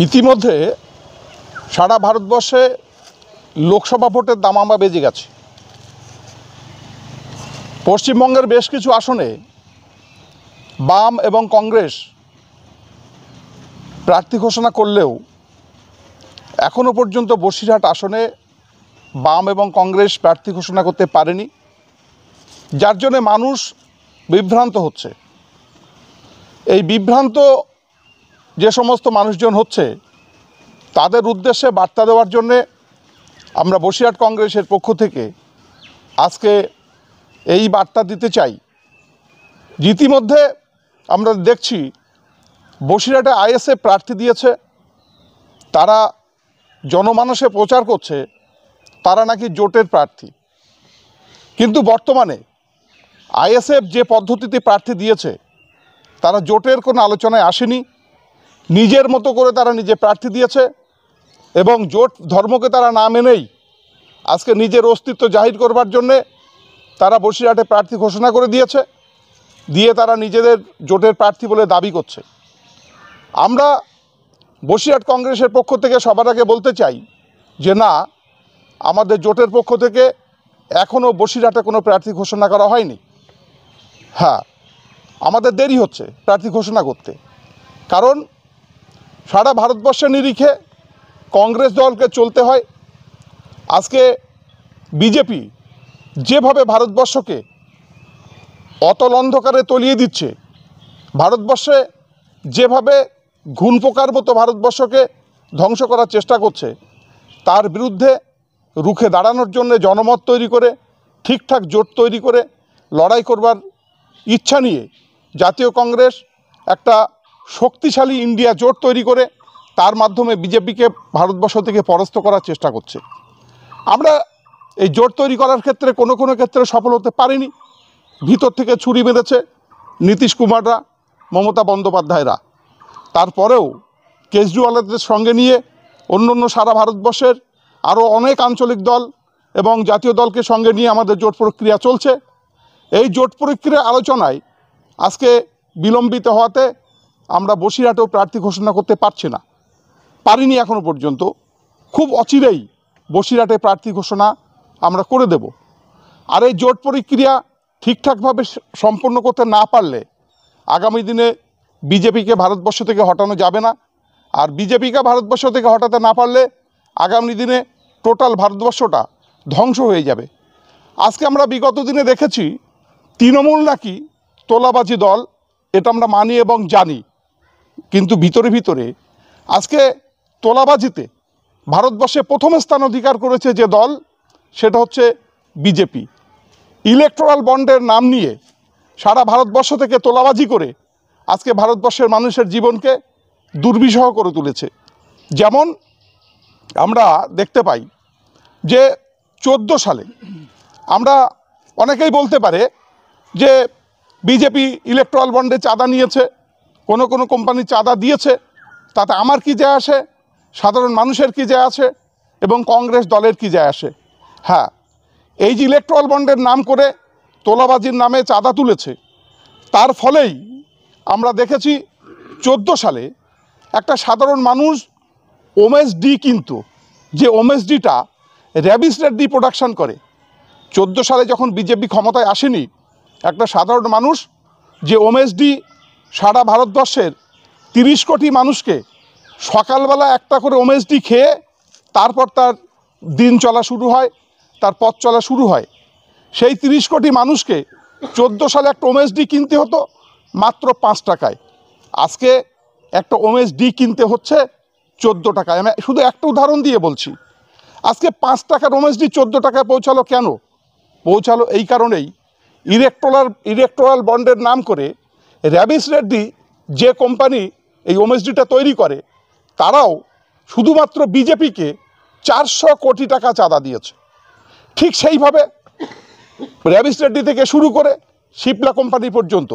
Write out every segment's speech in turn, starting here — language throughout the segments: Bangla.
ইতিমধ্যে সারা ভারতবর্ষে লোকসভা ভোটের দামামা বেজে গেছে। পশ্চিমবঙ্গের বেশ কিছু আসনে বাম এবং কংগ্রেস প্রার্থী ঘোষণা করলেও এখনও পর্যন্ত বসিরহাট আসনে বাম এবং কংগ্রেস প্রার্থী ঘোষণা করতে পারেনি, যার জন্যে মানুষ বিভ্রান্ত হচ্ছে। এই বিভ্রান্ত যে সমস্ত মানুষজন হচ্ছে তাদের উদ্দেশ্যে বার্তা দেওয়ার জন্যে আমরা বসিরহাট কংগ্রেসের পক্ষ থেকে আজকে এই বার্তা দিতে চাই। ইতিমধ্যে আমরা দেখছি বসিরহাটে আইএসএফ প্রার্থী দিয়েছে, তারা জনমানসে প্রচার করছে তারা নাকি জোটের প্রার্থী, কিন্তু বর্তমানে আইএসএফ যে পদ্ধতিতে প্রার্থী দিয়েছে তারা জোটের কোনো আলোচনায় আসেনি, নিজের মতো করে তারা নিজে প্রার্থী দিয়েছে এবং জোট ধর্মকে তারা না মেনেই আজকে নিজের অস্তিত্ব জাহির করবার জন্যে তারা বসিরহাটে প্রার্থী ঘোষণা করে দিয়েছে, দিয়ে তারা নিজেদের জোটের প্রার্থী বলে দাবি করছে। আমরা বসিরহাট কংগ্রেসের পক্ষ থেকে সবার আগে বলতে চাই যে না, আমাদের জোটের পক্ষ থেকে এখনও বসিরহাটে কোনো প্রার্থী ঘোষণা করা হয়নি। হ্যাঁ, আমাদের দেরি হচ্ছে প্রার্থী ঘোষণা করতে, কারণ সারা ভারতবর্ষের নিরিখে কংগ্রেস দলকে চলতে হয়। আজকে বিজেপি যেভাবে ভারতবর্ষকে অতল অন্ধকারে তলিয়ে দিচ্ছে, ভারতবর্ষে যেভাবে ঘুণ পোকার মতো ভারতবর্ষকে ধ্বংস করার চেষ্টা করছে, তার বিরুদ্ধে রুখে দাঁড়ানোর জন্য জনমত তৈরি করে ঠিকঠাক জোট তৈরি করে লড়াই করবার ইচ্ছা নিয়ে জাতীয় কংগ্রেস একটা শক্তিশালী ইন্ডিয়া জোট তৈরি করে তার মাধ্যমে বিজেপিকে ভারতবর্ষ থেকে পরাস্ত করার চেষ্টা করছে। আমরা এই জোট তৈরি করার ক্ষেত্রে কোনো ক্ষেত্রে সফল হতে পারিনি। ভিতর থেকে ছুরি মেরেছে নীতিশ কুমাররা, মমতা বন্দ্যোপাধ্যায়রা। তারপরেও কেজরিওয়ালদের সঙ্গে নিয়ে অন্য সারা ভারতবর্ষের আরও অনেক আঞ্চলিক দল এবং জাতীয় দলকে সঙ্গে নিয়ে আমাদের জোট প্রক্রিয়া চলছে। এই জোট প্রক্রিয়া আলোচনায় আজকে বিলম্বিত হওয়াতে আমরা বসিরহাটেও প্রার্থী ঘোষণা করতে পারিনি এখনও পর্যন্ত। খুব অচিরেই বসিরহাটে প্রার্থী ঘোষণা আমরা করে দেব। আর এই জোট প্রক্রিয়া ঠিকঠাকভাবে সম্পন্ন করতে না পারলে আগামী দিনে বিজেপিকে ভারতবর্ষ থেকে হটানো যাবে না। আর বিজেপিকে ভারতবর্ষ থেকে হটাতে না পারলে আগামী দিনে টোটাল ভারতবর্ষটা ধ্বংস হয়ে যাবে। আজকে আমরা বিগত দিনে দেখেছি তৃণমূল নাকি তোলাবাজি দল, এটা আমরা মানি এবং জানি, কিন্তু ভিতরে ভিতরে আজকে তোলাবাজিতে ভারতবর্ষে প্রথম স্থান অধিকার করেছে যে দল, সেটা হচ্ছে বিজেপি। ইলেকট্রাল বন্ডের নাম নিয়ে সারা ভারতবর্ষ থেকে তোলাবাজি করে আজকে ভারতবর্ষের মানুষের জীবনকে দুর্বিষহ করে তুলেছে। যেমন আমরা দেখতে পাই যে 14 সালে আমরা অনেকেই বলতে পারে যে বিজেপি ইলেকট্রাল বন্ডে চাঁদা নিয়েছে, কোনো কোম্পানি চাঁদা দিয়েছে, তাতে আমার কি যায় আসে, সাধারণ মানুষের কি যায় আসে এবং কংগ্রেস দলের কি যায় আসে। হ্যাঁ, এই যে ইলেকট্রাল বন্ডের নাম করে তোলাবাজির নামে চাঁদা তুলেছে, তার ফলেই আমরা দেখেছি 14 সালে একটা সাধারণ মানুষ ওমেস ডি কিনতো, যে ওমেস ডিটা র্যাবিস ডি প্রোডাকশান করে। 14 সালে যখন বিজেপি ক্ষমতায় আসেনি, একটা সাধারণ মানুষ যে ওমেস ডি সারা ভারতবর্ষের 30 কোটি মানুষকে সকালবেলা একটা করে ওমেস ডি খেয়ে তারপর তার দিন চলা শুরু হয়, তার পথ চলা শুরু হয়। সেই 30 কোটি মানুষকে 14 সালে একটা ওমেস ডি কিনতে হতো মাত্র 5 টাকায়। আজকে একটা ওমেস ডি কিনতে হচ্ছে 14 টাকায়। আমি শুধু একটা উদাহরণ দিয়ে বলছি। আজকে 5 টাকার ওমেস ডি 14 টাকায় পৌঁছালো কেন? পৌঁছালো এই কারণেই, ইলেকট্রাল বন্ডের নাম করে র্যাবিস রেড্ডি যে কোম্পানি এই ওমেস ডিটা তৈরি করে, তারাও শুধুমাত্র বিজেপিকে 400 কোটি টাকা চাঁদা দিয়েছে। ঠিক সেইভাবে র্যাবিস রেড্ডি থেকে শুরু করে সিপলা কোম্পানি পর্যন্ত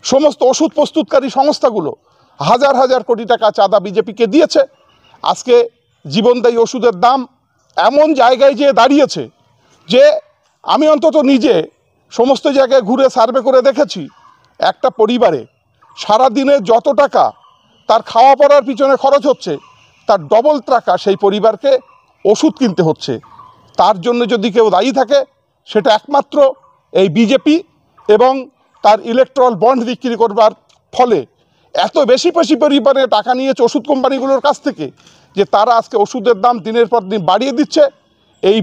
সমস্ত ওষুধ প্রস্তুতকারী সংস্থাগুলো হাজার হাজার কোটি টাকা চাঁদা বিজেপিকে দিয়েছে। আজকে জীবনদায়ী ওষুধের দাম এমন জায়গায় যেয়ে দাঁড়িয়েছে যে আমি অন্তত নিজে সমস্ত জায়গায় ঘুরে সার্ভে করে দেখেছি, একটা পরিবারে সারা দিনে যত টাকা তার খাওয়া পড়ার পিছনে খরচ হচ্ছে, তার ডবল টাকা সেই পরিবারকে ওষুধ কিনতে হচ্ছে। তার জন্য যদি কেউ দায়ী থাকে সেটা একমাত্র এই বিজেপি এবং তার ইলেকট্রাল বন্ড বিক্রি করবার ফলে এত বেশি বেশি পরিমাণে টাকা নিয়েছে ওষুধ কোম্পানিগুলোর কাছ থেকে যে তারা আজকে ওষুধের দাম দিনের পর দিন বাড়িয়ে দিচ্ছে। এই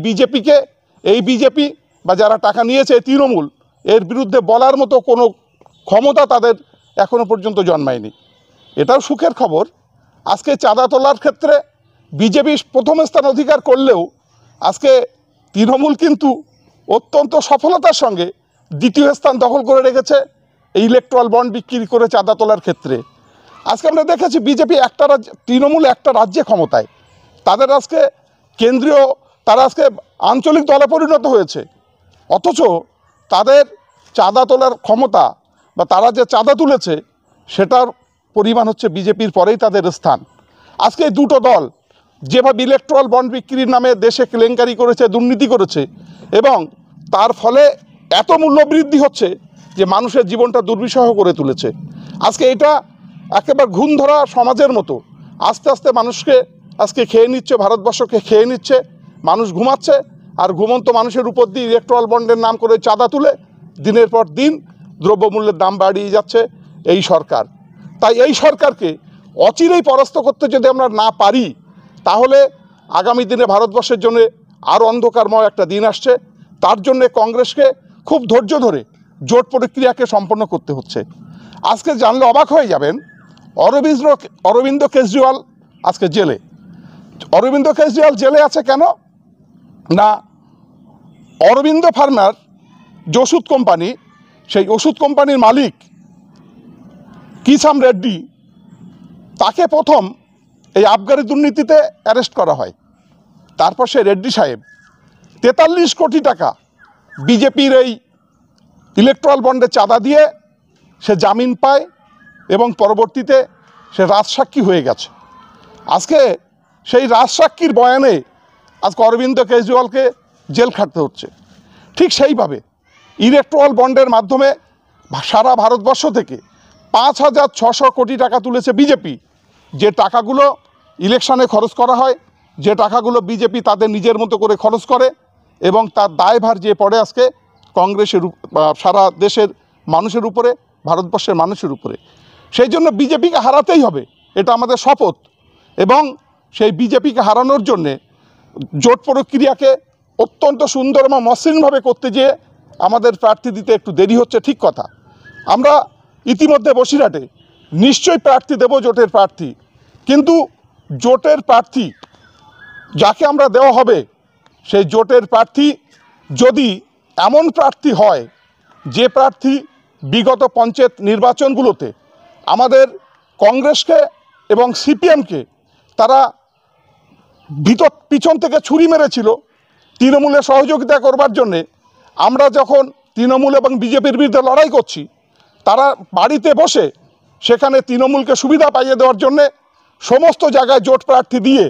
বিজেপি বা যারা টাকা নিয়েছে তৃণমূল, এর বিরুদ্ধে বলার মতো কোনো ক্ষমতা তাদের এখনো পর্যন্ত জন্মায়নি। এটাও সুখের খবর, আজকে চাঁদা তোলার ক্ষেত্রে বিজেপি প্রথম স্থান অধিকার করলেও আজকে তৃণমূল কিন্তু অত্যন্ত সফলতার সঙ্গে দ্বিতীয় স্থান দখল করে রেখেছে এই ইলেকট্রাল বন্ড বিক্রি করে চাঁদা তোলার ক্ষেত্রে। আজকে আমরা দেখেছি বিজেপি একটা রাজ্য, তৃণমূল একটা রাজ্যে ক্ষমতায়, তাদের আজকে তারা আজকে আঞ্চলিক দলে পরিণত হয়েছে, অথচ তাদের চাঁদা তোলার ক্ষমতা বা তারা যে চাঁদা তুলেছে সেটার পরিমাণ হচ্ছে বিজেপির পরেই তাদের স্থান। আজকে এই দুটো দল যেভাবে ইলেকট্রাল বন্ড বিক্রির নামে দেশে কেলেঙ্কারি করেছে, দুর্নীতি করেছে, এবং তার ফলে এত মূল্য বৃদ্ধি হচ্ছে যে মানুষের জীবনটা দুর্বিষহ করে তুলেছে। আজকে এটা একেবারে ঘুণ ধরা সমাজের মতো আস্তে আস্তে মানুষকে আজকে খেয়ে নিচ্ছে, ভারতবর্ষকে খেয়ে নিচ্ছে। মানুষ ঘুমাচ্ছে আর ঘুমন্ত মানুষের উপর দিয়ে ইলেকট্রাল বন্ডের নাম করে চাঁদা তুলে দিনের পর দিন দ্রব্যমূল্যের দাম বাড়িয়ে যাচ্ছে এই সরকার। তাই এই সরকারকে অচিরেই পরাস্ত করতে যদি আমরা না পারি তাহলে আগামী দিনে ভারতবর্ষের জন্য আরও অন্ধকারময় একটা দিন আসছে। তার জন্যে কংগ্রেসকে খুব ধৈর্য ধরে জোট প্রক্রিয়াকে সম্পন্ন করতে হচ্ছে। আজকে জানলে অবাক হয়ে যাবেন, অরবিন্দ কেজরিওয়াল আজকে জেলে। অরবিন্দ কেজরিওয়াল জেলে আছে কেন না, অরবিন্দ ফার্মার যে ওষুধ কোম্পানি, সেই ওষুধ কোম্পানির মালিক কিষাম রেড্ডি, তাকে প্রথম এই আবগারি দুর্নীতিতে অ্যারেস্ট করা হয়। তারপর সে রেড্ডি সাহেব 43 কোটি টাকা বিজেপির এই ইলেকট্রাল বন্ডে চাঁদা দিয়ে সে জামিন পায় এবং পরবর্তীতে সে রাজসাক্ষী হয়ে গেছে। আজকে সেই রাজসাক্ষীর বয়ানে আজকে অরবিন্দ কেজরিওয়ালকে জেল খাটতে হচ্ছে। ঠিক সেইভাবে ইলেকট্রাল বন্ডের মাধ্যমে সারা ভারতবর্ষ থেকে 5,600 কোটি টাকা তুলেছে বিজেপি। যে টাকাগুলো ইলেকশনে খরচ করা হয়, যে টাকাগুলো বিজেপি তাদের নিজের মতো করে খরচ করে, এবং তার দায়ভার যে পড়ে আজকে কংগ্রেসের সারা দেশের মানুষের উপরে, ভারতবর্ষের মানুষের উপরে। সেই জন্য বিজেপিকে হারাতেই হবে, এটা আমাদের শপথ। এবং সেই বিজেপিকে হারানোর জন্যে জোট প্রক্রিয়াকে অত্যন্ত সুন্দর এবং মসৃণভাবে করতে যেয়ে আমাদের প্রার্থী দিতে একটু দেরি হচ্ছে, ঠিক কথা। আমরা ইতিমধ্যে বসিরহাটে নিশ্চয়ই প্রার্থী দেব, জোটের প্রার্থী। কিন্তু জোটের প্রার্থী যাকে আমরা দেওয়া হবে, সেই জোটের প্রার্থী যদি এমন প্রার্থী হয় যে প্রার্থী বিগত পঞ্চায়েত নির্বাচনগুলোতে আমাদের কংগ্রেসকে এবং সিপিএমকে তারা পিছন থেকে ছুরি মেরেছিল তৃণমূলের সহযোগিতা করবার জন্যে, আমরা যখন তৃণমূল এবং বিজেপির বিরুদ্ধে লড়াই করছি, তারা বাড়িতে বসে সেখানে তৃণমূলকে সুবিধা পাইয়ে দেওয়ার জন্যে সমস্ত জায়গায় জোট প্রার্থী দিয়ে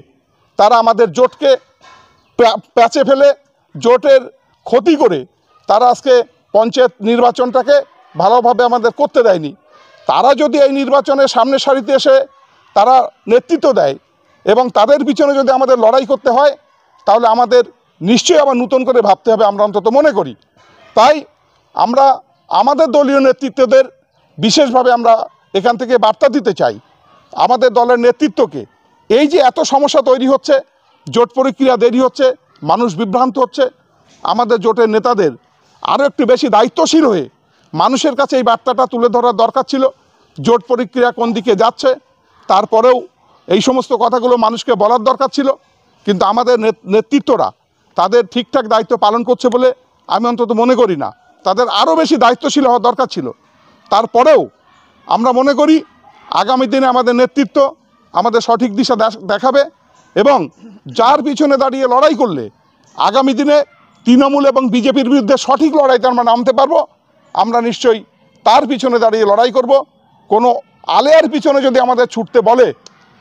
তারা আমাদের জোটকে প্যাচে ফেলে জোটের ক্ষতি করে তারা আজকে পঞ্চায়েত নির্বাচনটাকে ভালোভাবে আমাদের করতে দেয়নি। তারা যদি এই নির্বাচনের সামনের সারিতে এসে তারা নেতৃত্ব দেয় এবং তাদের পিছনে যদি আমাদের লড়াই করতে হয়, তাহলে আমাদের নিশ্চয়ই আবার নতুন করে ভাবতে হবে, আমরা অন্তত মনে করি। তাই আমরা আমাদের দলীয় নেতৃত্বদের বিশেষভাবে আমরা এখান থেকে বার্তা দিতে চাই আমাদের দলের নেতৃত্বকে, এই যে এত সমস্যা তৈরি হচ্ছে, জোট প্রক্রিয়া দেরি হচ্ছে, মানুষ বিভ্রান্ত হচ্ছে, আমাদের জোটের নেতাদের আরও একটু বেশি দায়িত্বশীল হয়ে মানুষের কাছে এই বার্তাটা তুলে ধরার দরকার ছিল। জোট প্রক্রিয়া কোন দিকে যাচ্ছে, তারপরেও এই সমস্ত কথাগুলো মানুষকে বলার দরকার ছিল। কিন্তু আমাদের নেতৃত্বরা তাদের ঠিকঠাক দায়িত্ব পালন করছে বলে আমি অন্তত মনে করি না। তাদের আরও বেশি দায়িত্বশীল হওয়া দরকার ছিল। তারপরেও আমরা মনে করি আগামী দিনে আমাদের নেতৃত্ব আমাদের সঠিক দিশা দেখাবে, এবং যার পিছনে দাঁড়িয়ে লড়াই করলে আগামী দিনে তৃণমূল এবং বিজেপির বিরুদ্ধে সঠিক লড়াইতে আমরা নামতে পারবো। আমরা নিশ্চয়ই তার পিছনে দাঁড়িয়ে লড়াই করব। কোনো আলেয়ার পিছনে যদি আমাদের ছুটতে বলে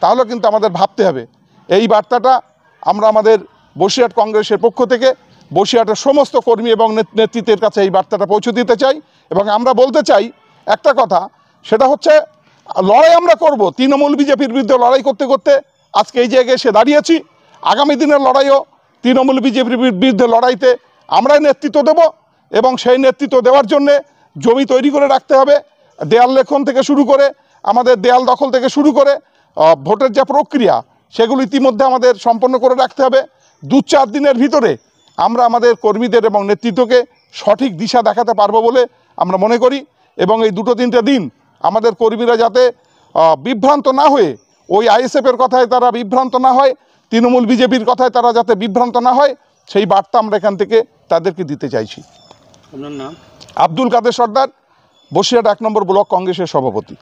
তাহলে কিন্তু আমাদের ভাবতে হবে। এই বার্তাটা আমরা আমাদের বসিরহাট কংগ্রেসের পক্ষ থেকে বসিরহাটের সমস্ত কর্মী এবং নেতৃত্বের কাছে এই বার্তাটা পৌঁছে দিতে চাই। এবং আমরা বলতে চাই একটা কথা, সেটা হচ্ছে লড়াই আমরা করব, তৃণমূল বিজেপির বিরুদ্ধে লড়াই করতে করতে আজকে এই জায়গায় এসে দাঁড়িয়েছি। আগামী দিনের লড়াইও তৃণমূল বিজেপির বিরুদ্ধে লড়াইতে আমরাই নেতৃত্ব দেব, এবং সেই নেতৃত্ব দেওয়ার জন্যে জমি তৈরি করে রাখতে হবে। দেয়াল লেখন থেকে শুরু করে আমাদের দেয়াল দখল থেকে শুরু করে ভোটের যে প্রক্রিয়া সেগুলো ইতিমধ্যে আমাদের সম্পন্ন করে রাখতে হবে। 2-4 দিনের ভিতরে আমরা আমাদের কর্মীদের এবং নেতৃত্বকে সঠিক দিশা দেখাতে পারবো বলে আমরা মনে করি। এবং এই 2-3 দিন আমাদের কর্মীরা যাতে বিভ্রান্ত না হয়ে, ওই আইএসএফের কথায় তারা বিভ্রান্ত না হয়, তৃণমূল বিজেপির কথায় তারা যাতে বিভ্রান্ত না হয়, সেই বার্তা আমরা এখান থেকে তাদেরকে দিতে চাইছি। আপনার নাম? আব্দুল কাদের সর্দার, বসিরহাট 1 নম্বর ব্লক কংগ্রেসের সভাপতি।